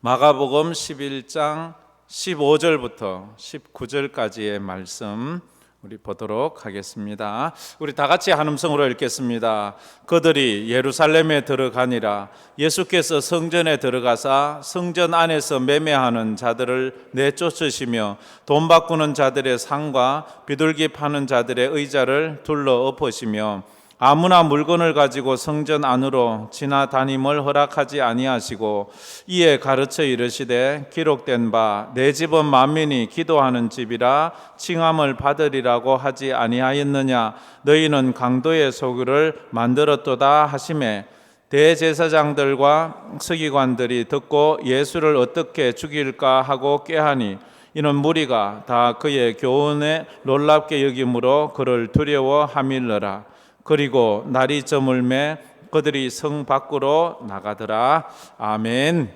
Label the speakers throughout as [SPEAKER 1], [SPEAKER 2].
[SPEAKER 1] 마가복음 11장 15절부터 19절까지의 말씀 우리 보도록 하겠습니다. 우리 다 같이 한음성으로 읽겠습니다. 그들이 예루살렘에 들어가니라. 예수께서 성전에 들어가사 성전 안에서 매매하는 자들을 내쫓으시며 돈 바꾸는 자들의 상과 비둘기 파는 자들의 의자를 둘러 엎으시며 아무나 물건을 가지고 성전 안으로 지나다님을 허락하지 아니하시고 이에 가르쳐 이르시되 기록된 바 내 집은 만민이 기도하는 집이라 칭함을 받으리라고 하지 아니하였느냐. 너희는 강도의 소굴을 만들었도다 하시매 대제사장들과 서기관들이 듣고 예수를 어떻게 죽일까 하고 꾀하니 이는 무리가 다 그의 교훈에 놀랍게 여김으로 그를 두려워함일러라. 그리고 날이 저물매 그들이 성 밖으로 나가더라. 아멘.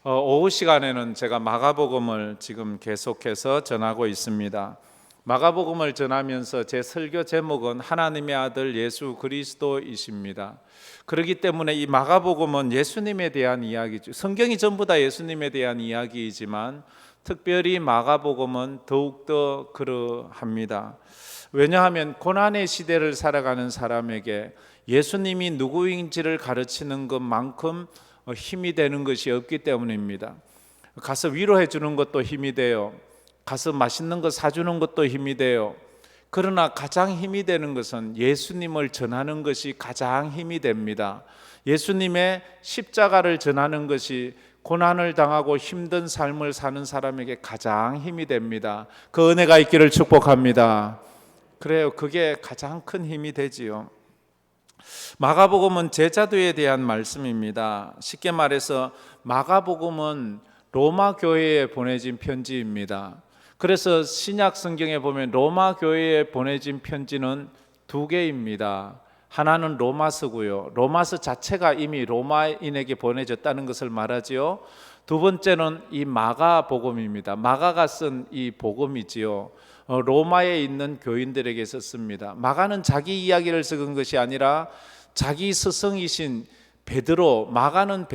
[SPEAKER 1] 오후 시간에는 제가 마가복음을 지금 계속해서 전하고 있습니다. 마가복음을 전하면서 제 설교 제목은 하나님의 아들 예수 그리스도이십니다. 그렇기 때문에 이 마가복음은 예수님에 대한 이야기죠. 성경이 전부 다 예수님에 대한 이야기이지만 특별히 마가복음은 더욱더 그러합니다. 왜냐하면 고난의 시대를 살아가는 사람에게 예수님이 누구인지를 가르치는 것만큼 힘이 되는 것이 없기 때문입니다. 가서 위로해 주는 것도 힘이 돼요. 가서 맛있는 거 사주는 것도 힘이 돼요. 그러나 가장 힘이 되는 것은 예수님을 전하는 것이 가장 힘이 됩니다. 예수님의 십자가를 전하는 것이 고난을 당하고 힘든 삶을 사는 사람에게 가장 힘이 됩니다. 그 은혜가 있기를 축복합니다. 그래요. 그게 가장 큰 힘이 되지요. 마가복음은 제자도에 대한 말씀입니다. 쉽게 말해서 마가복음은 로마 교회에 보내진 편지입니다. 그래서 신약 성경에 보면 로마 교회에 보내진 편지는 두 개입니다. 하나는 로마서고요. 로마서 자체가 이미 로마인에게 보내졌다는 것을 말하지요. 두 번째는 이 마가복음입니다. 마가가 쓴 이 복음이지요. 로마에 있는 교인들에게 썼습니다. 마가는 자기 이야기를 적은 것이 아니라 자기 스승이신 베드로, 마가는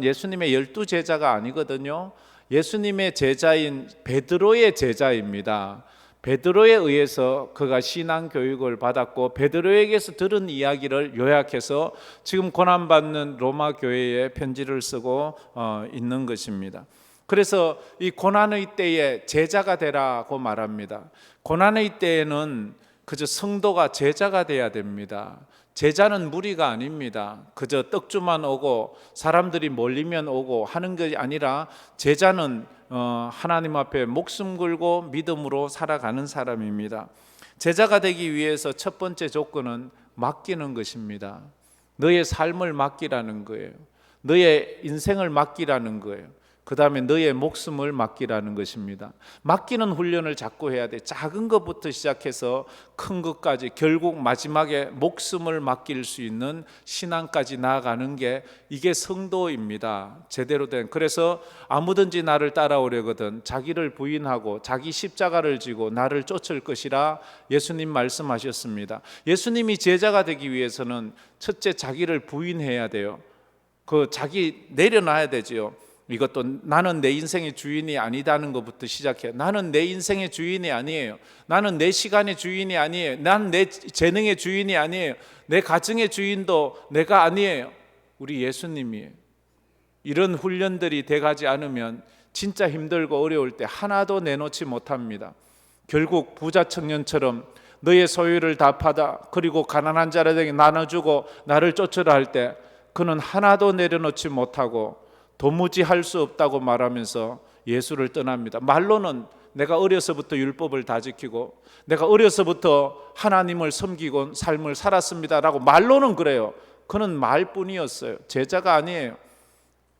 [SPEAKER 1] 예수님의 12제자가 아니거든요. 예수님의 제자인 베드로의 제자입니다. 베드로에 의해서 그가 신앙 교육을 받았고 베드로에게서 들은 이야기를 요약해서 지금 고난받는 로마 교회에 편지를 쓰고 있는 것입니다. 그래서 이 고난의 때에 제자가 되라고 말합니다. 고난의 때에는 그저 성도가 제자가 돼야 됩니다. 제자는 무리가 아닙니다. 그저 떡주만 오고 사람들이 몰리면 오고 하는 것이 아니라 제자는 하나님 앞에 목숨 걸고 믿음으로 살아가는 사람입니다. 제자가 되기 위해서 첫 번째 조건은 맡기는 것입니다. 너의 삶을 맡기라는 거예요. 너의 인생을 맡기라는 거예요. 그 다음에 너의 목숨을 맡기라는 것입니다. 맡기는 훈련을 자꾸 해야 돼. 작은 것부터 시작해서 큰 것까지 결국 마지막에 목숨을 맡길 수 있는 신앙까지 나아가는 게 이게 성도입니다. 제대로 된. 그래서 아무든지 나를 따라오려거든 자기를 부인하고 자기 십자가를 지고 나를 쫓을 것이라 예수님 말씀하셨습니다. 예수님이 제자가 되기 위해서는 첫째 자기를 부인해야 돼요. 그 자기 내려놔야 되지요. 이것도 나는 내 인생의 주인이 아니다는 것부터 시작해요. 나는 내 인생의 주인이 아니에요. 나는 내 시간의 주인이 아니에요. 나는 내 재능의 주인이 아니에요. 내 가정의 주인도 내가 아니에요. 우리 예수님이에요. 이런 훈련들이 돼가지 않으면 진짜 힘들고 어려울 때 하나도 내놓지 못합니다. 결국 부자 청년처럼 너의 소유를 다 팔아 그리고 가난한 자들에게 나눠주고 나를 쫓으라 할 때 그는 하나도 내려놓지 못하고 도무지 할 수 없다고 말하면서 예수를 떠납니다. 말로는 내가 어려서부터 율법을 다 지키고 내가 어려서부터 하나님을 섬기고 삶을 살았습니다라고 말로는 그래요. 그는 말뿐이었어요. 제자가 아니에요.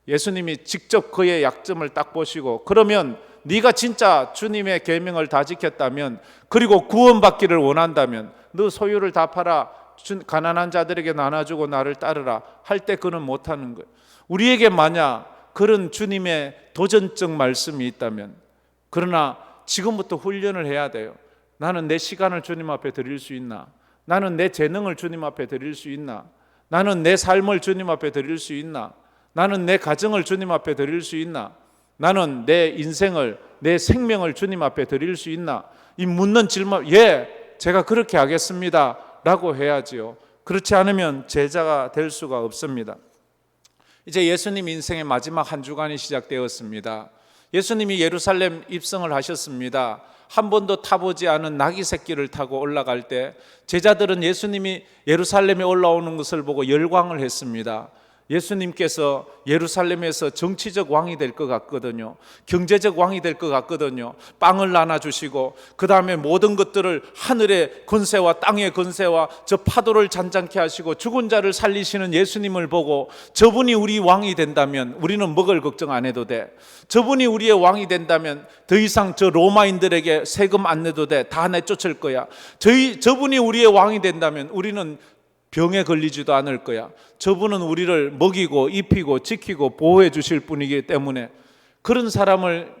[SPEAKER 1] 예수님이 직접 그의 약점을 딱 보시고 그러면 네가 진짜 주님의 계명을 다 지켰다면 그리고 구원받기를 원한다면 너 소유를 다 팔아 가난한 자들에게 나눠주고 나를 따르라 할 때 그는 못하는 거예요. 우리에게 만약 그런 주님의 도전적 말씀이 있다면 그러나 지금부터 훈련을 해야 돼요. 나는 내 시간을 주님 앞에 드릴 수 있나? 나는 내 재능을 주님 앞에 드릴 수 있나? 나는 내 삶을 주님 앞에 드릴 수 있나? 나는 내 가정을 주님 앞에 드릴 수 있나? 나는 내 인생을, 내 생명을 주님 앞에 드릴 수 있나? 이 묻는 질문, 예, 제가 그렇게 하겠습니다 라고 해야지요. 그렇지 않으면 제자가 될 수가 없습니다. 이제 예수님 인생의 마지막 한 주간이 시작되었습니다. 예수님이 예루살렘 입성을 하셨습니다. 한 번도 타보지 않은 나귀 새끼를 타고 올라갈 때 제자들은 예수님이 예루살렘에 올라오는 것을 보고 열광을 했습니다. 예수님께서 예루살렘에서 정치적 왕이 될 것 같거든요. 경제적 왕이 될 것 같거든요. 빵을 나눠주시고 그 다음에 모든 것들을 하늘의 권세와 땅의 권세와 저 파도를 잔잔케 하시고 죽은 자를 살리시는 예수님을 보고 저분이 우리 왕이 된다면 우리는 먹을 걱정 안 해도 돼. 저분이 우리의 왕이 된다면 더 이상 저 로마인들에게 세금 안 내도 돼. 다 내쫓을 거야. 저분이 우리의 왕이 된다면 우리는 병에 걸리지도 않을 거야. 저분은 우리를 먹이고 입히고 지키고 보호해 주실 분이기 때문에 그런 사람을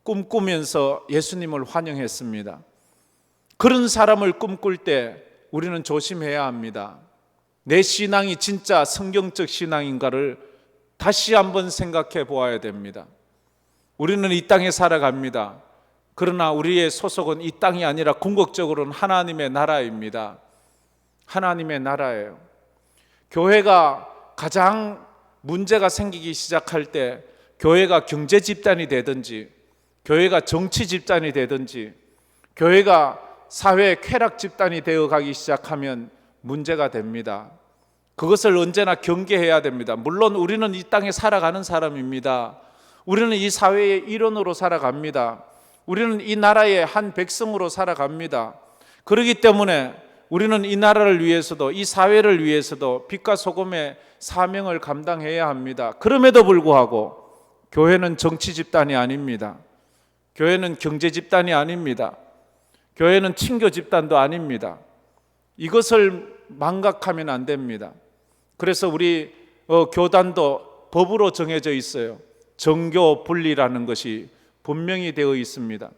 [SPEAKER 1] 꿈꾸면서 예수님을 환영했습니다. 그런 사람을 꿈꿀 때 우리는 조심해야 합니다. 내 신앙이 진짜 성경적 신앙인가를 다시 한번 생각해 보아야 됩니다. 우리는 이 땅에 살아갑니다. 그러나 우리의 소속은 이 땅이 아니라 궁극적으로는 하나님의 나라입니다. 하나님의 나라예요. 교회가 가장 문제가 생기기 시작할 때 교회가 경제 집단이 되든지 교회가 정치 집단이 되든지 교회가 사회 쾌락 집단이 되어 가기 시작하면 문제가 됩니다. 그것을 언제나 경계해야 됩니다. 물론 우리는 이 땅에 살아가는 사람입니다. 우리는 이 사회의 일원으로 살아갑니다. 우리는 이 나라의 한 백성으로 살아갑니다. 그렇기 때문에 우리는 이 나라를 위해서도 이 사회를 위해서도 빛과 소금의 사명을 감당해야 합니다. 그럼에도 불구하고 교회는 정치 집단이 아닙니다. 교회는 경제 집단이 아닙니다. 교회는 친교 집단도 아닙니다. 이것을 망각하면 안 됩니다. 그래서 우리 교단도 법으로 정해져 있어요. 정교 분리라는 것이 분명히 되어 있습니다.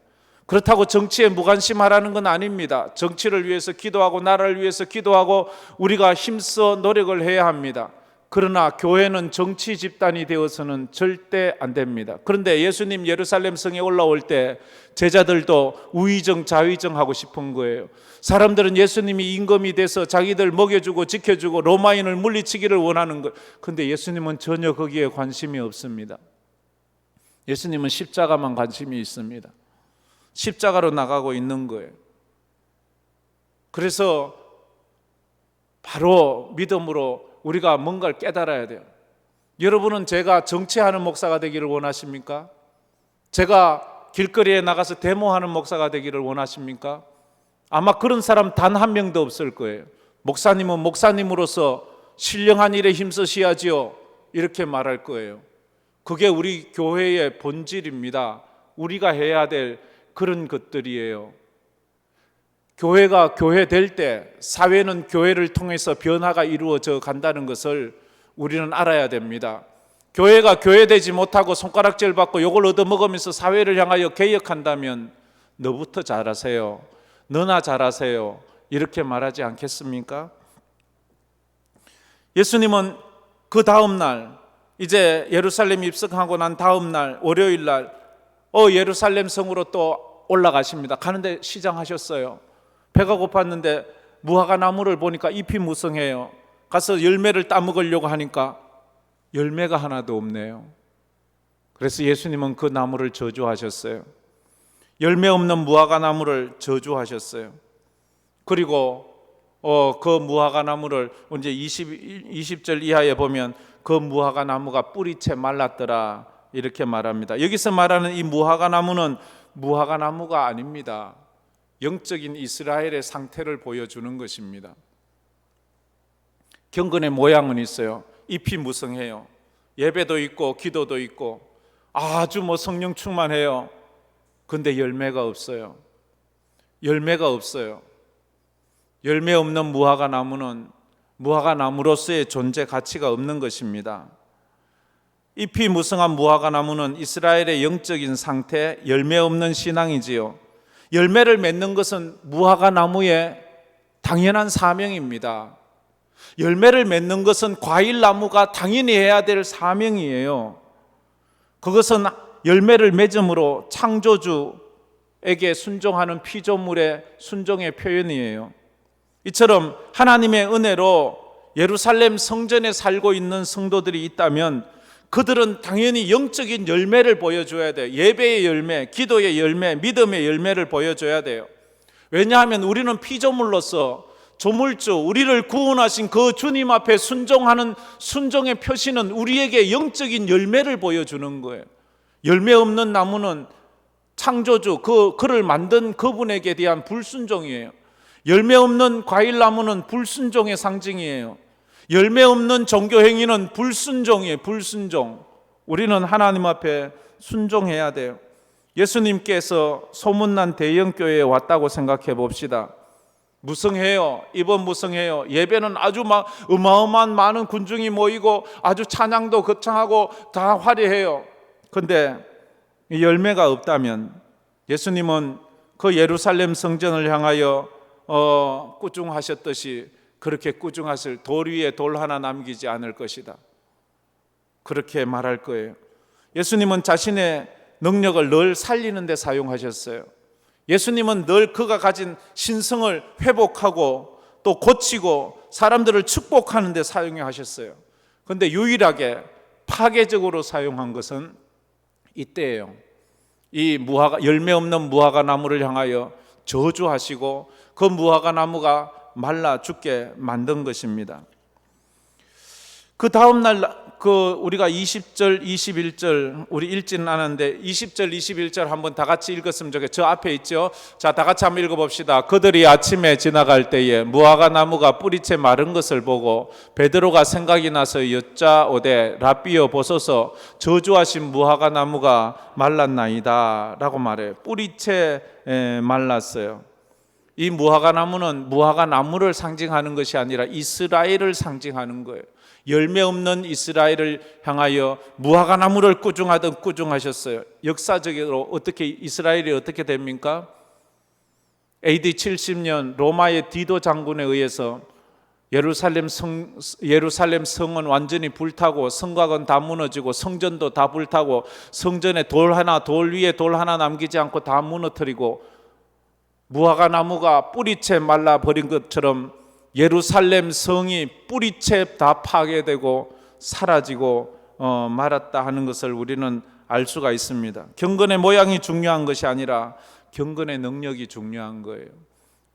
[SPEAKER 1] 그렇다고 정치에 무관심하라는 건 아닙니다. 정치를 위해서 기도하고 나라를 위해서 기도하고 우리가 힘써 노력을 해야 합니다. 그러나 교회는 정치 집단이 되어서는 절대 안 됩니다. 그런데 예수님 예루살렘 성에 올라올 때 제자들도 우의정 좌의정 하고 싶은 거예요. 사람들은 예수님이 임금이 돼서 자기들 먹여주고 지켜주고 로마인을 물리치기를 원하는 거예요. 그런데 예수님은 전혀 거기에 관심이 없습니다. 예수님은 십자가만 관심이 있습니다. 십자가로 나가고 있는 거예요. 그래서 바로 믿음으로 우리가 뭔가를 깨달아야 돼요. 여러분은 제가 정치하는 목사가 되기를 원하십니까? 제가 길거리에 나가서 데모하는 목사가 되기를 원하십니까? 아마 그런 사람 단 한 명도 없을 거예요. 목사님은 목사님으로서 신령한 일에 힘쓰셔야지요 이렇게 말할 거예요. 그게 우리 교회의 본질입니다. 우리가 해야 될 그런 것들이에요. 교회가 교회 될 때 사회는 교회를 통해서 변화가 이루어져 간다는 것을 우리는 알아야 됩니다. 교회가 교회되지 못하고 손가락질 받고 욕을 얻어먹으면서 사회를 향하여 개혁한다면 너부터 잘하세요. 너나 잘하세요. 이렇게 말하지 않겠습니까? 예수님은 그 다음 날 이제 예루살렘 입성하고 난 다음 날 월요일 날 예루살렘 성으로 또 올라가십니다. 가는데 시장하셨어요. 배가 고팠는데 무화과 나무를 보니까 잎이 무성해요. 가서 열매를 따먹으려고 하니까 열매가 하나도 없네요. 그래서 예수님은 그 나무를 저주하셨어요. 열매 없는 무화과 나무를 저주하셨어요. 그리고 그 무화과 나무를 이제 20절 이하에 보면 그 무화과 나무가 뿌리채 말랐더라 이렇게 말합니다. 여기서 말하는 이 무화과 나무는 무화과 나무가 아닙니다. 영적인 이스라엘의 상태를 보여주는 것입니다. 경건의 모양은 있어요. 잎이 무성해요. 예배도 있고 기도도 있고 아주 성령 충만해요. 그런데 열매가 없어요. 열매가 없어요. 열매 없는 무화과 나무는 무화과 나무로서의 존재 가치가 없는 것입니다. 잎이 무성한 무화과 나무는 이스라엘의 영적인 상태, 열매 없는 신앙이지요. 열매를 맺는 것은 무화과 나무의 당연한 사명입니다. 열매를 맺는 것은 과일나무가 당연히 해야 될 사명이에요. 그것은 열매를 맺음으로 창조주에게 순종하는 피조물의 순종의 표현이에요. 이처럼 하나님의 은혜로 예루살렘 성전에 살고 있는 성도들이 있다면 그들은 당연히 영적인 열매를 보여줘야 돼요. 예배의 열매, 기도의 열매, 믿음의 열매를 보여줘야 돼요. 왜냐하면 우리는 피조물로서 조물주, 우리를 구원하신 그 주님 앞에 순종하는 순종의 표시는 우리에게 영적인 열매를 보여주는 거예요. 열매 없는 나무는 창조주, 그를 만든 그분에게 대한 불순종이에요. 열매 없는 과일나무는 불순종의 상징이에요. 열매 없는 종교 행위는 불순종이에요. 불순종. 우리는 하나님 앞에 순종해야 돼요. 예수님께서 소문난 대형교회에 왔다고 생각해 봅시다. 무성해요. 이번 무성해요. 예배는 아주 어마어마한 많은 군중이 모이고 아주 찬양도 거창하고 다 화려해요. 그런데 열매가 없다면 예수님은 그 예루살렘 성전을 향하여 꾸중하셨듯이 그렇게 꾸중하실 돌 위에 돌 하나 남기지 않을 것이다. 그렇게 말할 거예요. 예수님은 자신의 능력을 늘 살리는 데 사용하셨어요. 예수님은 늘 그가 가진 신성을 회복하고 또 고치고 사람들을 축복하는 데 사용하셨어요. 그런데 유일하게 파괴적으로 사용한 것은 이때예요. 이 열매 없는 무화과 나무를 향하여 저주하시고 그 무화과 나무가 말라 죽게 만든 것입니다. 그 다음 날 우리가 20절, 21절 우리 읽지는 않았는데 20절, 21절 한번 다 같이 읽었으면 좋겠어요. 저 앞에 있죠. 자, 다 같이 한번 읽어봅시다. 그들이 아침에 지나갈 때에 무화과 나무가 뿌리채 마른 것을 보고 베드로가 생각이 나서 여짜오되 라삐여 보소서 저주하신 무화과 나무가 말랐나이다 라고 말해요. 뿌리채 말랐어요. 이 무화과 나무는 무화과 나무를 상징하는 것이 아니라 이스라엘을 상징하는 거예요. 열매 없는 이스라엘을 향하여 무화과 나무를 꾸중하듯 꾸중하셨어요. 역사적으로 이스라엘이 어떻게 됩니까? AD 70년 로마의 디도 장군에 의해서 예루살렘 성은 완전히 불타고 성곽은 다 무너지고 성전도 다 불타고 성전에 돌 위에 돌 하나 남기지 않고 다 무너뜨리고 무화과 나무가 뿌리채 말라버린 것처럼 예루살렘 성이 뿌리채 다 파괴되고 사라지고 말았다 하는 것을 우리는 알 수가 있습니다. 경건의 모양이 중요한 것이 아니라 경건의 능력이 중요한 거예요.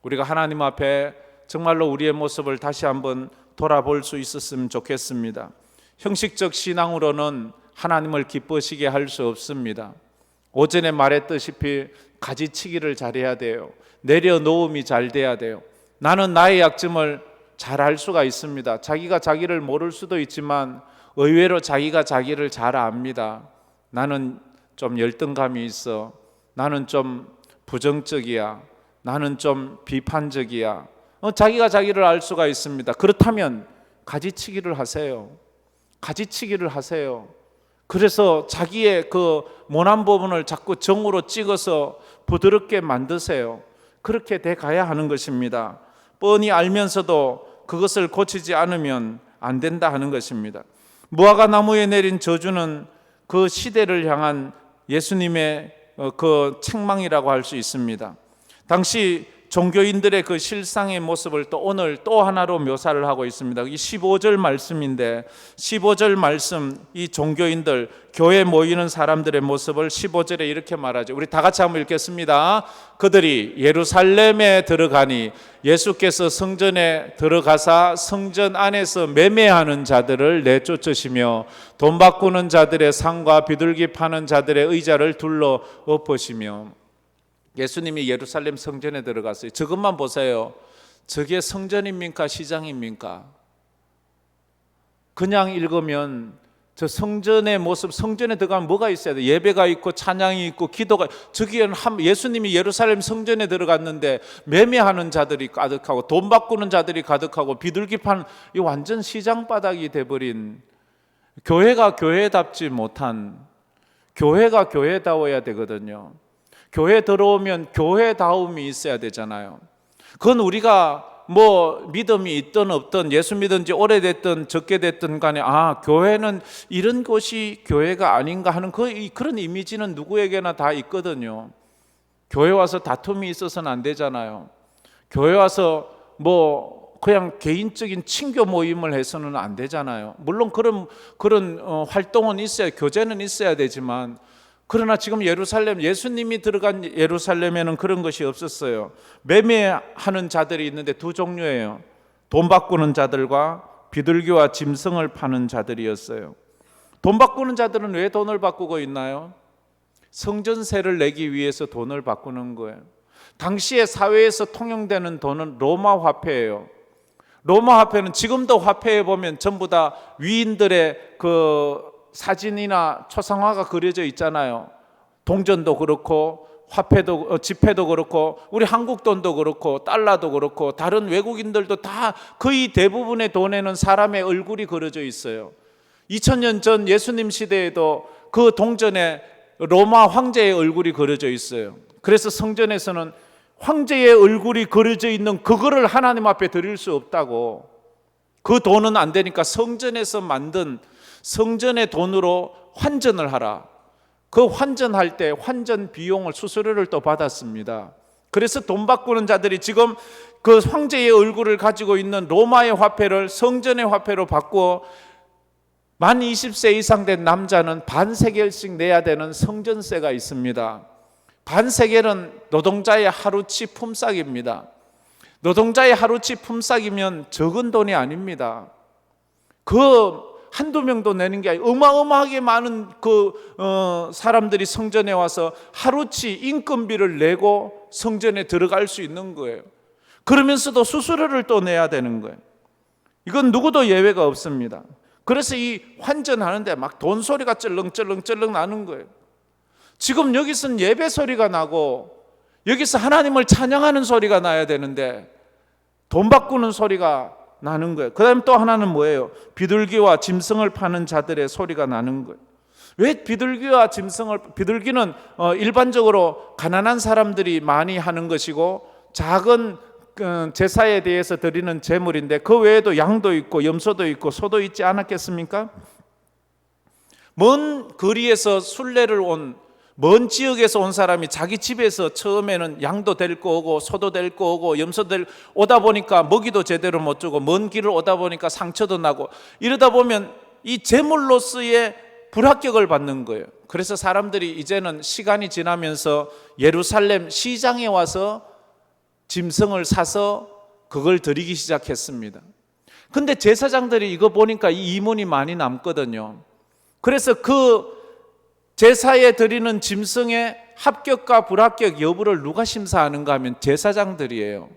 [SPEAKER 1] 우리가 하나님 앞에 정말로 우리의 모습을 다시 한번 돌아볼 수 있었으면 좋겠습니다. 형식적 신앙으로는 하나님을 기쁘시게 할 수 없습니다. 오전에 말했다시피 가지치기를 잘해야 돼요. 내려놓음이 잘 돼야 돼요. 나는 나의 약점을 잘 알 수가 있습니다. 자기가 자기를 모를 수도 있지만 의외로 자기가 자기를 잘 압니다. 나는 좀 열등감이 있어. 나는 좀 부정적이야. 나는 좀 비판적이야. 자기가 자기를 알 수가 있습니다. 그렇다면 가지치기를 하세요. 가지치기를 하세요. 그래서 자기의 그 모난 부분을 자꾸 정으로 찍어서 부드럽게 만드세요. 그렇게 돼 가야 하는 것입니다. 뻔히 알면서도 그것을 고치지 않으면 안 된다 하는 것입니다. 무화과 나무에 내린 저주는 그 시대를 향한 예수님의 그 책망이라고 할 수 있습니다. 당시 종교인들의 그 실상의 모습을 또 오늘 또 하나로 묘사를 하고 있습니다. 이 15절 말씀인데 15절 말씀, 이 종교인들 교회 모이는 사람들의 모습을 15절에 이렇게 말하죠. 우리 다 같이 한번 읽겠습니다. 그들이 예루살렘에 들어가니 예수께서 성전에 들어가사 성전 안에서 매매하는 자들을 내쫓으시며 돈 바꾸는 자들의 상과 비둘기 파는 자들의 의자를 둘러 엎으시며. 예수님이 예루살렘 성전에 들어갔어요. 저것만 보세요. 저게 성전입니까? 시장입니까? 그냥 읽으면 저 성전의 모습, 성전에 들어가면 뭐가 있어야 돼? 예배가 있고 찬양이 있고 기도가. 저기에는 예수님이 예루살렘 성전에 들어갔는데 매매하는 자들이 가득하고 돈 바꾸는 자들이 가득하고 비둘기 파는, 이 완전 시장 바닥이 돼버린, 교회가 교회답지 못한, 교회가 교회다워야 되거든요. 교회 들어오면 교회다움이 있어야 되잖아요. 그건 우리가 뭐 믿음이 있든 없든 예수 믿은 지 오래됐든 적게 됐든 간에 교회는 이런 곳이 교회가 아닌가 하는 그런 이미지는 누구에게나 다 있거든요. 교회 와서 다툼이 있어서는 안 되잖아요. 교회 와서 뭐 그냥 개인적인 친교 모임을 해서는 안 되잖아요. 물론 그런 활동은 있어야, 교제는 있어야 되지만, 그러나 지금 예수님이 들어간 예루살렘에는 그런 것이 없었어요. 매매하는 자들이 있는데 두 종류예요. 돈 바꾸는 자들과 비둘기와 짐승을 파는 자들이었어요. 돈 바꾸는 자들은 왜 돈을 바꾸고 있나요? 성전세를 내기 위해서 돈을 바꾸는 거예요. 당시의 사회에서 통용되는 돈은 로마 화폐예요. 로마 화폐는 지금도 화폐에 보면 전부 다 위인들의 그 사진이나 초상화가 그려져 있잖아요. 동전도 그렇고 화폐도 지폐도 그렇고 우리 한국 돈도 그렇고 달러도 그렇고 다른 외국인들도 다 거의 대부분의 돈에는 사람의 얼굴이 그려져 있어요. 2000년 전 예수님 시대에도 그 동전에 로마 황제의 얼굴이 그려져 있어요. 그래서 성전에서는 황제의 얼굴이 그려져 있는 그거를 하나님 앞에 드릴 수 없다고, 그 돈은 안 되니까 성전에서 만든 성전의 돈으로 환전을 하라. 그 환전할 때 환전 비용을 수수료를 또 받았습니다. 그래서 돈 바꾸는 자들이 지금 그 황제의 얼굴을 가지고 있는 로마의 화폐를 성전의 화폐로 바꾸어 만 20세 이상 된 남자는 반세겔씩 내야 되는 성전세가 있습니다. 반세겔은 노동자의 하루치 품삯입니다. 노동자의 하루치 품삯이면 적은 돈이 아닙니다. 그 한두 명도 내는 게 아니라 어마어마하게 많은 사람들이 성전에 와서 하루치 인건비를 내고 성전에 들어갈 수 있는 거예요. 그러면서도 수수료를 또 내야 되는 거예요. 이건 누구도 예외가 없습니다. 그래서 이 환전하는데 막 돈 소리가 쩔렁쩔렁 나는 거예요. 지금 여기서는 예배 소리가 나고 여기서 하나님을 찬양하는 소리가 나야 되는데 돈 바꾸는 소리가 나는 거예요. 그 다음에 또 하나는 뭐예요? 비둘기와 짐승을 파는 자들의 소리가 나는 거예요. 왜 비둘기와 비둘기는 일반적으로 가난한 사람들이 많이 하는 것이고 작은 제사에 대해서 드리는 제물인데 그 외에도 양도 있고 염소도 있고 소도 있지 않았겠습니까? 먼 거리에서 순례를 먼 지역에서 온 사람이 자기 집에서 처음에는 양도 데리고 오고 소도 데리고 오고 염소도 오다 보니까 먹이도 제대로 못 주고 먼 길을 오다 보니까 상처도 나고 이러다 보면 이 제물로서의 불합격을 받는 거예요. 그래서 사람들이 이제는 시간이 지나면서 예루살렘 시장에 와서 짐승을 사서 그걸 드리기 시작했습니다. 근데 제사장들이 이거 보니까 이 이문이 많이 남거든요. 그래서 그 제사에 드리는 짐승의 합격과 불합격 여부를 누가 심사하는가 하면 제사장들이에요.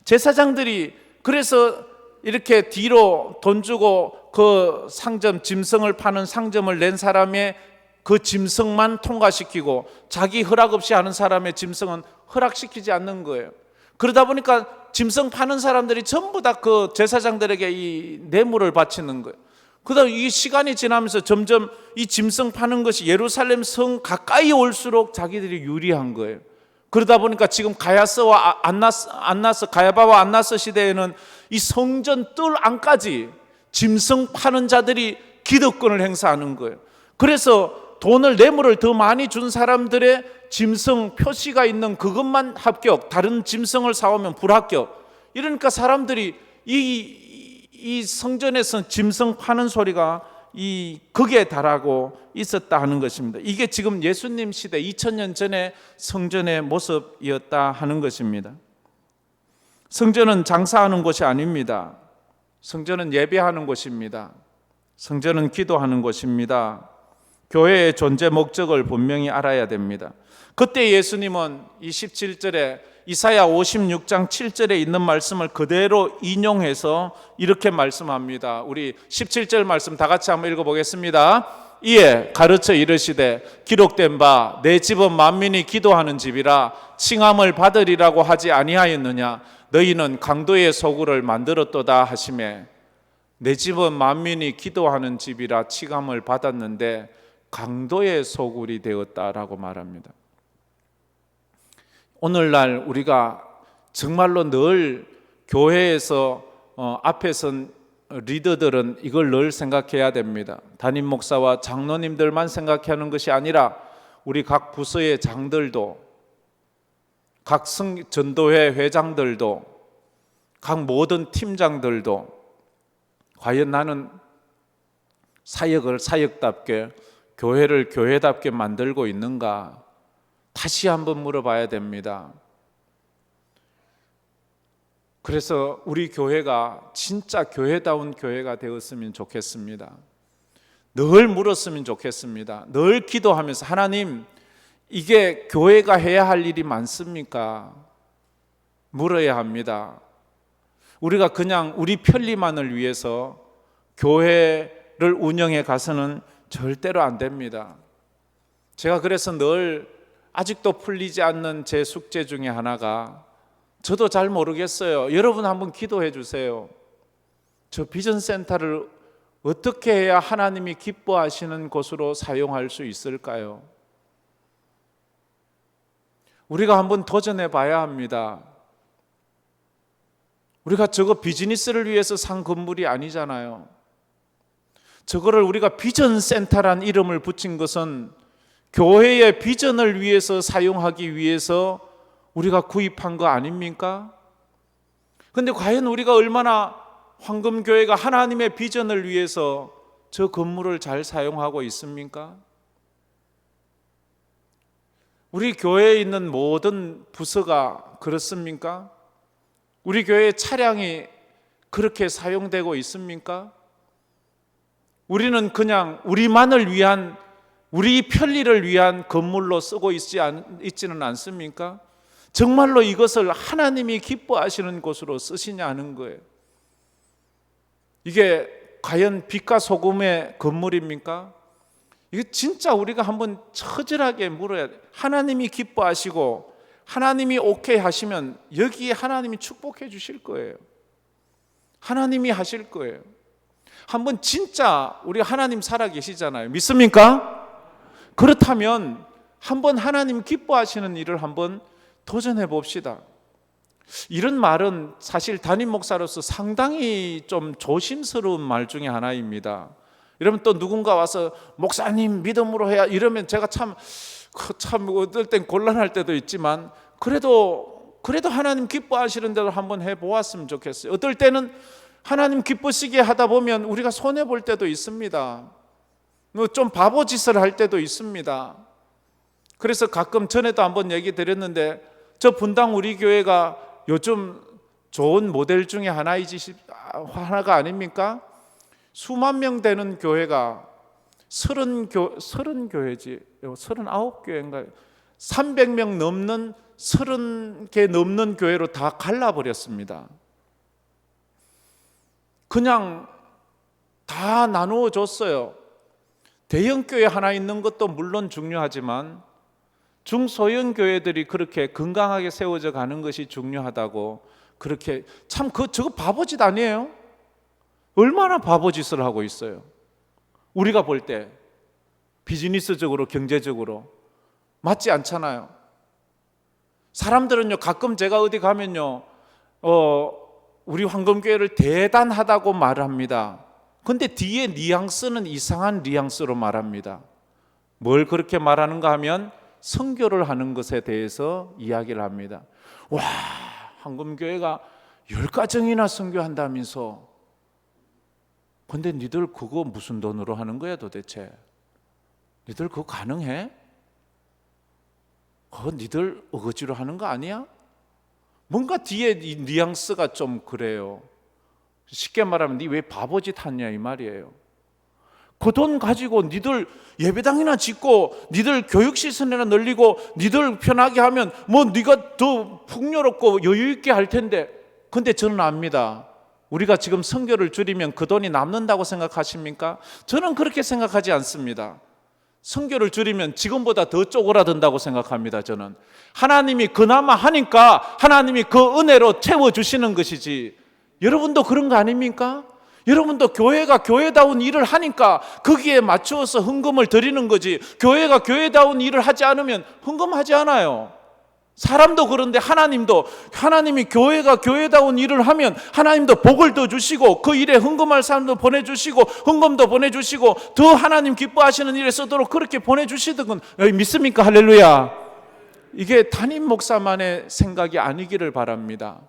[SPEAKER 1] 제사장들이 그래서 이렇게 뒤로 돈 주고 그 상점, 짐승을 파는 상점을 낸 사람의 그 짐승만 통과시키고 자기 허락 없이 하는 사람의 짐승은 허락시키지 않는 거예요. 그러다 보니까 짐승 파는 사람들이 전부 다 그 제사장들에게 이 뇌물을 바치는 거예요. 그다음 이 시간이 지나면서 점점 이 짐승 파는 것이 예루살렘 성 가까이 올수록 자기들이 유리한 거예요. 그러다 보니까 지금 가야바와 안나스 시대에는 이 성전 뜰 안까지 짐승 파는 자들이 기득권을 행사하는 거예요. 그래서 돈을 뇌물을 더 많이 준 사람들의 짐승 표시가 있는 그것만 합격, 다른 짐승을 사오면 불합격. 이러니까 사람들이 이 성전에서 짐승 파는 소리가 이 극에 달하고 있었다 하는 것입니다. 이게 지금 예수님 시대 2000년 전에 성전의 모습이었다 하는 것입니다. 성전은 장사하는 곳이 아닙니다. 성전은 예배하는 곳입니다. 성전은 기도하는 곳입니다. 교회의 존재 목적을 분명히 알아야 됩니다. 그때 예수님은 이 17절에 이사야 56장 7절에 있는 말씀을 그대로 인용해서 이렇게 말씀합니다. 우리 17절 말씀 다 같이 한번 읽어보겠습니다. 이에 가르쳐 이르시되 기록된 바 내 집은 만민이 기도하는 집이라 칭함을 받으리라고 하지 아니하였느냐. 너희는 강도의 소굴을 만들었도다 하시매. 내 집은 만민이 기도하는 집이라 칭함을 받았는데 강도의 소굴이 되었다라고 말합니다. 오늘날 우리가 정말로 늘 교회에서 앞에 선 리더들은 이걸 늘 생각해야 됩니다. 담임 목사와 장로님들만 생각하는 것이 아니라 우리 각 부서의 장들도, 각 전도회 회장들도, 각 모든 팀장들도 과연 나는 사역을 사역답게, 교회를 교회답게 만들고 있는가? 다시 한번 물어봐야 됩니다. 그래서 우리 교회가 진짜 교회다운 교회가 되었으면 좋겠습니다. 늘 물었으면 좋겠습니다. 늘 기도하면서 하나님, 이게 교회가 해야 할 일이 많습니까? 물어야 합니다. 우리가 그냥 우리 편리만을 위해서 교회를 운영해 가서는 절대로 안 됩니다. 제가 그래서 늘 아직도 풀리지 않는 제 숙제 중에 하나가, 저도 잘 모르겠어요. 여러분 한번 기도해 주세요. 저 비전센터를 어떻게 해야 하나님이 기뻐하시는 곳으로 사용할 수 있을까요? 우리가 한번 도전해 봐야 합니다. 우리가 저거 비즈니스를 위해서 산 건물이 아니잖아요. 저거를 우리가 비전센터란 이름을 붙인 것은 교회의 비전을 위해서 사용하기 위해서 우리가 구입한 거 아닙니까? 그런데 과연 우리가 얼마나 황금교회가 하나님의 비전을 위해서 저 건물을 잘 사용하고 있습니까? 우리 교회에 있는 모든 부서가 그렇습니까? 우리 교회의 차량이 그렇게 사용되고 있습니까? 우리는 그냥 우리만을 위한, 우리 편리를 위한 건물로 쓰고 있지는 않습니까? 정말로 이것을 하나님이 기뻐하시는 곳으로 쓰시냐는 거예요. 이게 과연 빛과 소금의 건물입니까? 이거 진짜 우리가 한번 처절하게 물어야 돼요. 하나님이 기뻐하시고 하나님이 오케이 하시면 여기에 하나님이 축복해 주실 거예요. 하나님이 하실 거예요. 한번 진짜 우리 하나님 살아계시잖아요. 믿습니까? 그렇다면 한번 하나님 기뻐하시는 일을 한번 도전해 봅시다. 이런 말은 사실 담임 목사로서 상당히 좀 조심스러운 말 중에 하나입니다. 이러면 또 누군가 와서 목사님 믿음으로 해야, 이러면 제가 참 어떨 땐 곤란할 때도 있지만 그래도 하나님 기뻐하시는 대로 한번 해보았으면 좋겠어요. 어떨 때는 하나님 기쁘시게 하다 보면 우리가 손해볼 때도 있습니다. 좀 바보짓을 할 때도 있습니다. 그래서 가끔 전에도 한번 얘기 드렸는데, 저 분당 우리 교회가 요즘 좋은 모델 중에 하나가 아닙니까? 수만 명 되는 교회가 30교회지 39교회인가요? 300명 넘는 30개 넘는 교회로 다 갈라버렸습니다. 그냥 다 나누어 줬어요. 대형교회 하나 있는 것도 물론 중요하지만 중소형 교회들이 그렇게 건강하게 세워져 가는 것이 중요하다고, 그렇게 참 저거 바보짓 아니에요? 얼마나 바보짓을 하고 있어요. 우리가 볼 때 비즈니스적으로 경제적으로 맞지 않잖아요. 사람들은요, 가끔 제가 어디 가면요, 우리 황금교회를 대단하다고 말합니다. 근데 뒤에 뉘앙스는 이상한 뉘앙스로 말합니다. 뭘 그렇게 말하는가 하면 선교를 하는 것에 대해서 이야기를 합니다. 와, 황금교회가 10가정이나 선교한다면서. 근데 니들 그거 무슨 돈으로 하는 거야 도대체? 니들 그거 가능해? 그거 니들 어거지로 하는 거 아니야? 뭔가 뒤에 이 뉘앙스가 좀 그래요. 쉽게 말하면 니 왜 바보짓 하냐 이 말이에요. 그 돈 가지고 니들 예배당이나 짓고 니들 교육시설이나 늘리고 니들 편하게 하면 뭐 니가 더 풍요롭고 여유 있게 할 텐데. 근데 저는 압니다. 우리가 지금 선교를 줄이면 그 돈이 남는다고 생각하십니까? 저는 그렇게 생각하지 않습니다. 선교를 줄이면 지금보다 더 쪼그라든다고 생각합니다. 저는 하나님이 그나마 하니까 하나님이 그 은혜로 채워주시는 것이지, 여러분도 그런 거 아닙니까? 여러분도 교회가 교회다운 일을 하니까 거기에 맞추어서 헌금을 드리는 거지, 교회가 교회다운 일을 하지 않으면 헌금하지 않아요. 사람도 그런데 하나님이 교회가 교회다운 일을 하면 하나님도 복을 더 주시고 그 일에 헌금할 사람도 보내주시고 헌금도 보내주시고 더 하나님 기뻐하시는 일에 쓰도록 그렇게 보내주시던 건 믿습니까? 할렐루야. 이게 담임 목사만의 생각이 아니기를 바랍니다.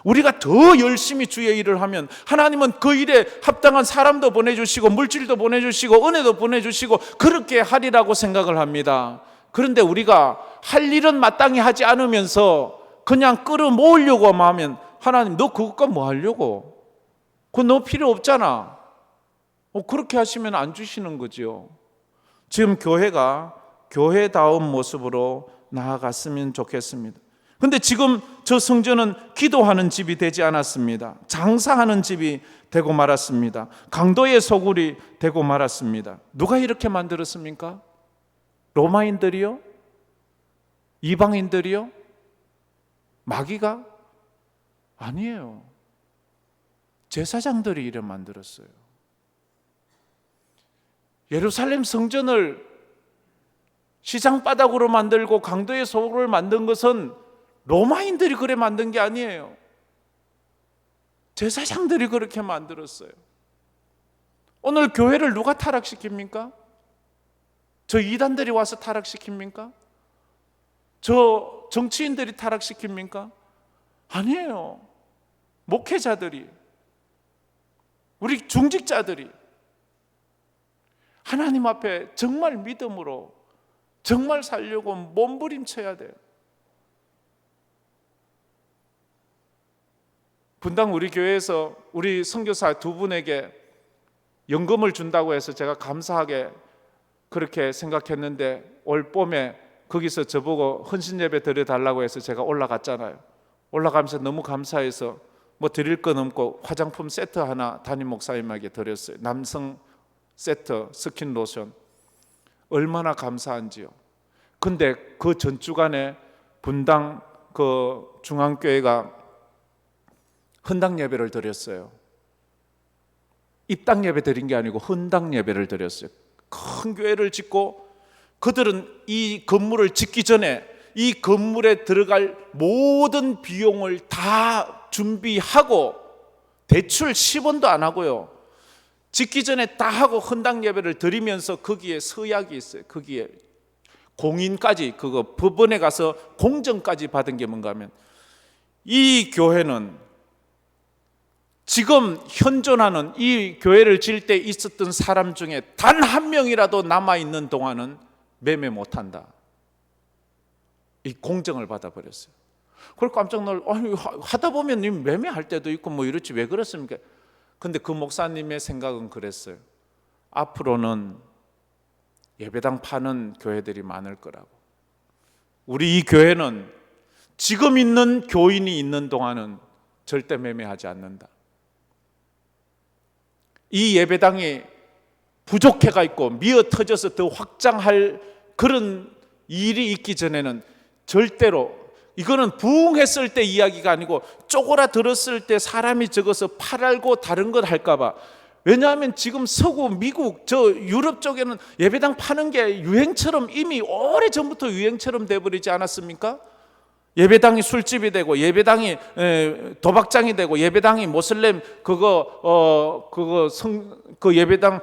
[SPEAKER 1] 우리가 더 열심히 주의 일을 하면 하나님은 그 일에 합당한 사람도 보내주시고 물질도 보내주시고 은혜도 보내주시고 그렇게 하리라고 생각을 합니다. 그런데 우리가 할 일은 마땅히 하지 않으면서 그냥 끌어모으려고 하면 하나님 너 그것과 뭐 하려고? 그거 너 필요 없잖아. 그렇게 하시면 안 주시는 거죠. 지금 교회가 교회다운 모습으로 나아갔으면 좋겠습니다. 근데 지금 저 성전은 기도하는 집이 되지 않았습니다. 장사하는 집이 되고 말았습니다. 강도의 소굴이 되고 말았습니다. 누가 이렇게 만들었습니까? 로마인들이요? 이방인들이요? 마귀가? 아니에요. 제사장들이 이래 만들었어요. 예루살렘 성전을 시장바닥으로 만들고 강도의 소굴을 만든 것은 로마인들이 그래 만든 게 아니에요. 제사장들이 그렇게 만들었어요. 오늘 교회를 누가 타락시킵니까? 저 이단들이 와서 타락시킵니까? 저 정치인들이 타락시킵니까? 아니에요. 목회자들이, 우리 중직자들이 하나님 앞에 정말 믿음으로 정말 살려고 몸부림쳐야 돼요. 분당 우리 교회에서 우리 선교사 두 분에게 연금을 준다고 해서 제가 감사하게 그렇게 생각했는데 올 봄에 거기서 저보고 헌신 예배 드려달라고 해서 제가 올라갔잖아요. 올라가면서 너무 감사해서 뭐 드릴 건 없고 화장품 세트 하나 담임 목사님에게 드렸어요. 남성 세트 스킨 로션. 얼마나 감사한지요. 근데 그 전주간에 분당 그 중앙교회가 헌당 예배를 드렸어요. 입당 예배 드린 게 아니고 헌당 예배를 드렸어요. 큰 교회를 짓고 그들은 이 건물을 짓기 전에 이 건물에 들어갈 모든 비용을 다 준비하고 대출 10원도 안 하고요. 짓기 전에 다 하고 헌당 예배를 드리면서 거기에 서약이 있어요. 거기에 공인까지 그거 법원에 가서 공정까지 받은 게 뭔가 하면 이 교회는 지금 현존하는 이 교회를 지을 때 있었던 사람 중에 단 한 명이라도 남아있는 동안은 매매 못한다. 이 공정을 받아버렸어요. 그걸 깜짝 놀라 하다 보면 매매할 때도 있고 뭐 이렇지 왜 그렇습니까? 근데 그 목사님의 생각은 그랬어요. 앞으로는 예배당 파는 교회들이 많을 거라고. 우리 이 교회는 지금 있는 교인이 있는 동안은 절대 매매하지 않는다. 이 예배당이 부족해가 있고 미어 터져서 더 확장할 그런 일이 있기 전에는 절대로 이거는 부흥했을 때 이야기가 아니고 쪼그라들었을 때 사람이 적어서 팔고 다른 것 할까 봐. 왜냐하면 지금 서구 미국 저 유럽 쪽에는 예배당 파는 게 유행처럼 이미 오래전부터 유행처럼 돼버리지 않았습니까? 예배당이 술집이 되고 예배당이 도박장이 되고 예배당이 모슬렘 그 예배당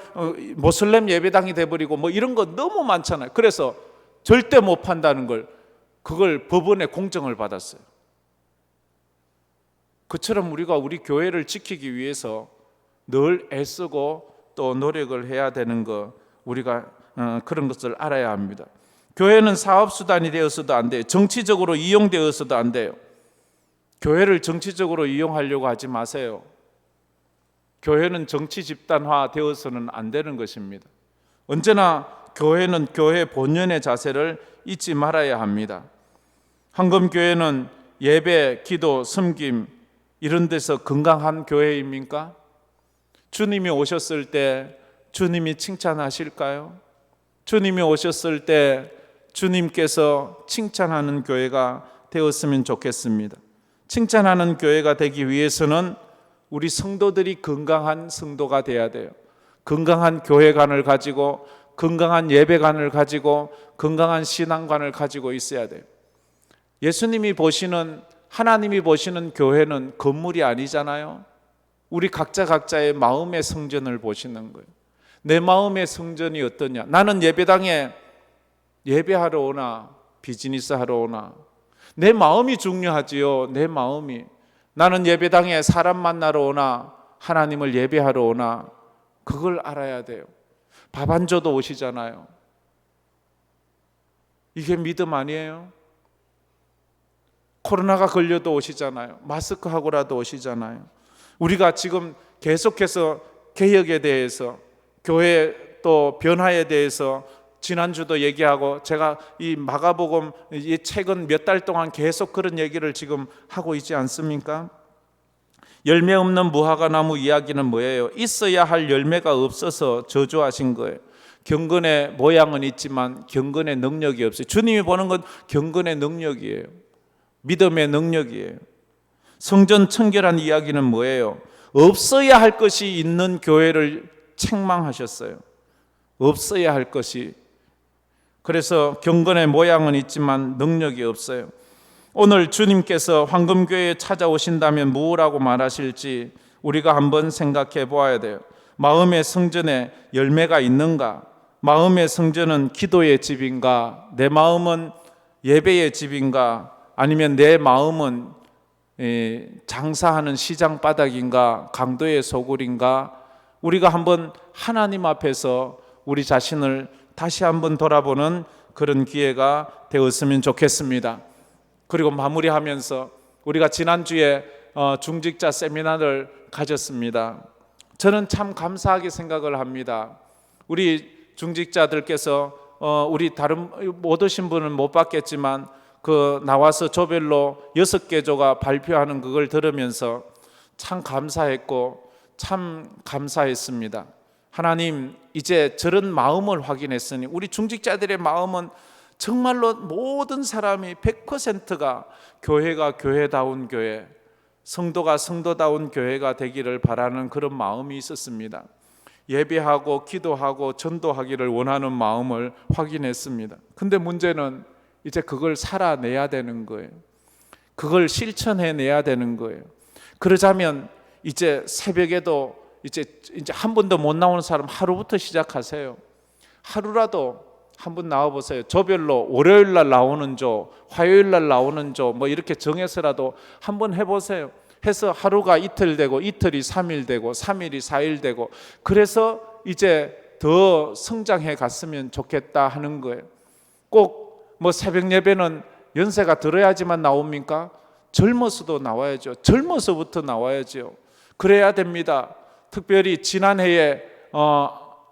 [SPEAKER 1] 모슬렘 예배당이 돼버리고 뭐 이런 거 너무 많잖아요. 그래서 절대 못 판다는 걸 그걸 법원에 공정을 받았어요. 그처럼 우리가 우리 교회를 지키기 위해서 늘 애쓰고 또 노력을 해야 되는 거 우리가 그런 것을 알아야 합니다. 교회는 사업수단이 되어서도 안 돼요. 정치적으로 이용되어서도 안 돼요. 교회를 정치적으로 이용하려고 하지 마세요. 교회는 정치 집단화 되어서는 안 되는 것입니다. 언제나 교회는 교회 본연의 자세를 잊지 말아야 합니다. 한금교회는 예배, 기도, 섬김 이런 데서 건강한 교회입니까? 주님이 오셨을 때 주님이 칭찬하실까요? 주님이 오셨을 때 주님께서 칭찬하는 교회가 되었으면 좋겠습니다. 칭찬하는 교회가 되기 위해서는 우리 성도들이 건강한 성도가 돼야 돼요. 건강한 교회관을 가지고 건강한 예배관을 가지고 건강한 신앙관을 가지고 있어야 돼요. 예수님이 보시는, 하나님이 보시는 교회는 건물이 아니잖아요. 우리 각자의 마음의 성전을 보시는 거예요. 내 마음의 성전이 어떠냐? 나는 예배당에 예배하러 오나 비즈니스 하러 오나? 내 마음이 중요하지요. 내 마음이. 나는 예배당에 사람 만나러 오나 하나님을 예배하러 오나? 그걸 알아야 돼요. 밥 안 줘도 오시잖아요. 이게 믿음 아니에요? 코로나가 걸려도 오시잖아요. 마스크 하고라도 오시잖아요. 우리가 지금 계속해서 개혁에 대해서, 교회 또 변화에 대해서 지난주도 얘기하고, 제가 이 마가복음 이 책은 몇 달 동안 계속 그런 얘기를 지금 하고 있지 않습니까? 열매 없는 무화과 나무 이야기는 뭐예요? 있어야 할 열매가 없어서 저주하신 거예요. 경건의 모양은 있지만 경건의 능력이 없어요. 주님이 보는 건 경건의 능력이에요. 믿음의 능력이에요. 성전 청결한 이야기는 뭐예요? 없어야 할 것이 있는 교회를 책망하셨어요. 없어야 할 것이. 그래서 경건의 모양은 있지만 능력이 없어요. 오늘 주님께서 황금교회에 찾아오신다면 무엇라고 말하실지 우리가 한번 생각해 보아야 돼요. 마음의 성전에 열매가 있는가? 마음의 성전은 기도의 집인가? 내 마음은 예배의 집인가? 아니면 내 마음은 장사하는 시장 바닥인가? 강도의 소굴인가? 우리가 한번 하나님 앞에서 우리 자신을 다시 한번 돌아보는 그런 기회가 되었으면 좋겠습니다. 그리고 마무리하면서 우리가 지난주에 중직자 세미나를 가졌습니다. 저는 참 감사하게 생각을 합니다. 우리 중직자들께서 우리 다른 못 오신 분은 못 봤겠지만 그 나와서 조별로 6개조가 발표하는 그걸 들으면서 참 감사했고 참 감사했습니다. 하나님, 이제 저런 마음을 확인했으니 우리 중직자들의 마음은 정말로 모든 사람이 100%가 교회가 교회다운 교회, 성도가 성도다운 교회가 되기를 바라는 그런 마음이 있었습니다. 예배하고 기도하고 전도하기를 원하는 마음을 확인했습니다. 근데 문제는 이제 그걸 살아내야 되는 거예요. 그걸 실천해내야 되는 거예요. 그러자면 이제 새벽에도 이제 한 번도 못 나오는 사람 하루부터 시작하세요. 하루라도 한번 나와보세요. 조별로 월요일 날 나오는 조, 화요일 날 나오는 조, 뭐 이렇게 정해서라도 한번 해보세요. 해서 하루가 이틀 되고, 이틀이 3일 되고, 3일이 4일 되고, 그래서 이제 더 성장해 갔으면 좋겠다 하는 거예요. 꼭 뭐 새벽 예배는 연세가 들어야지만 나옵니까? 젊어서도 나와야죠. 젊어서부터 나와야죠. 그래야 됩니다. 특별히 지난해에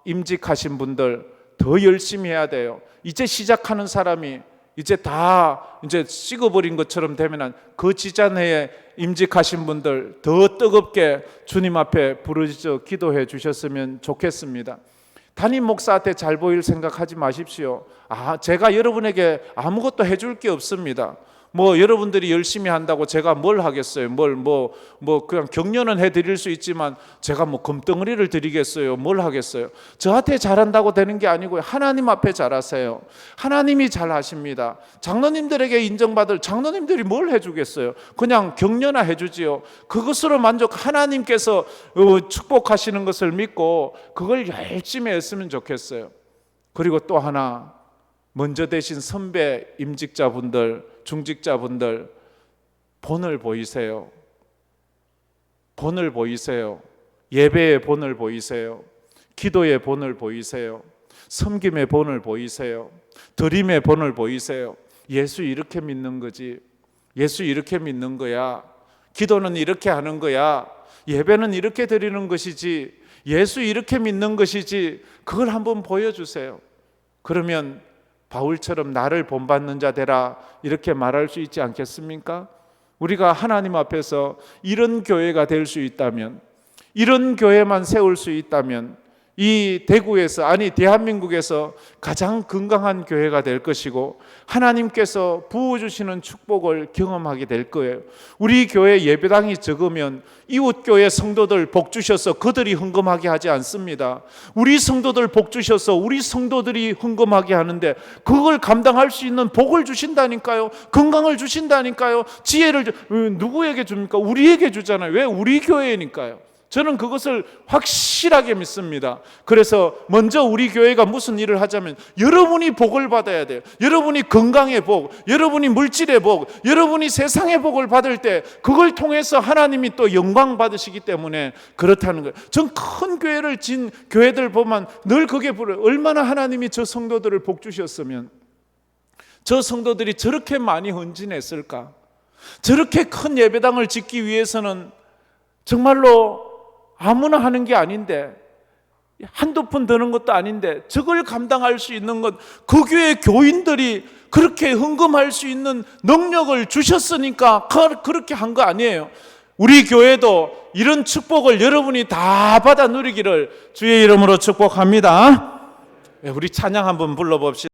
[SPEAKER 1] 임직하신 분들 더 열심히 해야 돼요. 이제 시작하는 사람이 이제 다 이제 식어버린 것처럼 되면 그 지난해에 임직하신 분들 더 뜨겁게 주님 앞에 부르짖어 기도해 주셨으면 좋겠습니다. 담임 목사한테 잘 보일 생각하지 마십시오. 제가 여러분에게 아무것도 해줄 게 없습니다. 뭐 여러분들이 열심히 한다고 제가 뭘 하겠어요? 그냥 격려는 해드릴 수 있지만 제가 뭐 금덩어리를 드리겠어요? 뭘 하겠어요? 저한테 잘한다고 되는 게 아니고요. 하나님 앞에 잘하세요. 하나님이 잘하십니다. 장로님들에게 인정받을 장로님들이 뭘 해주겠어요? 그냥 격려나 해주지요. 그것으로 만족, 하나님께서 축복하시는 것을 믿고 그걸 열심히 했으면 좋겠어요. 그리고 또 하나, 먼저 되신 선배 임직자분들, 중직자분들 본을 보이세요. 본을 보이세요. 예배의 본을 보이세요. 기도의 본을 보이세요. 섬김의 본을 보이세요. 드림의 본을 보이세요. 예수 이렇게 믿는 거지. 예수 이렇게 믿는 거야. 기도는 이렇게 하는 거야. 예배는 이렇게 드리는 것이지. 예수 이렇게 믿는 것이지. 그걸 한번 보여주세요. 그러면 바울처럼 나를 본받는 자 되라 이렇게 말할 수 있지 않겠습니까? 우리가 하나님 앞에서 이런 교회가 될 수 있다면, 이런 교회만 세울 수 있다면 이 대구에서, 아니 대한민국에서 가장 건강한 교회가 될 것이고 하나님께서 부어주시는 축복을 경험하게 될 거예요. 우리 교회 예배당이 적으면 이웃교회 성도들 복 주셔서 그들이 헌금하게 하지 않습니다. 우리 성도들 복 주셔서 우리 성도들이 헌금하게 하는데 그걸 감당할 수 있는 복을 주신다니까요. 건강을 주신다니까요. 지혜를 누구에게 줍니까? 우리에게 주잖아요. 왜? 우리 교회니까요. 저는 그것을 확실하게 믿습니다. 그래서 먼저 우리 교회가 무슨 일을 하자면 여러분이 복을 받아야 돼요. 여러분이 건강의 복, 여러분이 물질의 복, 여러분이 세상의 복을 받을 때 그걸 통해서 하나님이 또 영광 받으시기 때문에 그렇다는 거예요. 전 큰 교회를 진 교회들 보면 늘 그게 불어요. 얼마나 하나님이 저 성도들을 복 주셨으면 저 성도들이 저렇게 많이 헌신했을까? 저렇게 큰 예배당을 짓기 위해서는 정말로 아무나 하는 게 아닌데, 한두 푼 드는 것도 아닌데 저걸 감당할 수 있는 것, 그 교회 교인들이 그렇게 헌금할 수 있는 능력을 주셨으니까 그렇게 한 거 아니에요. 우리 교회도 이런 축복을 여러분이 다 받아 누리기를 주의 이름으로 축복합니다. 우리 찬양 한번 불러봅시다.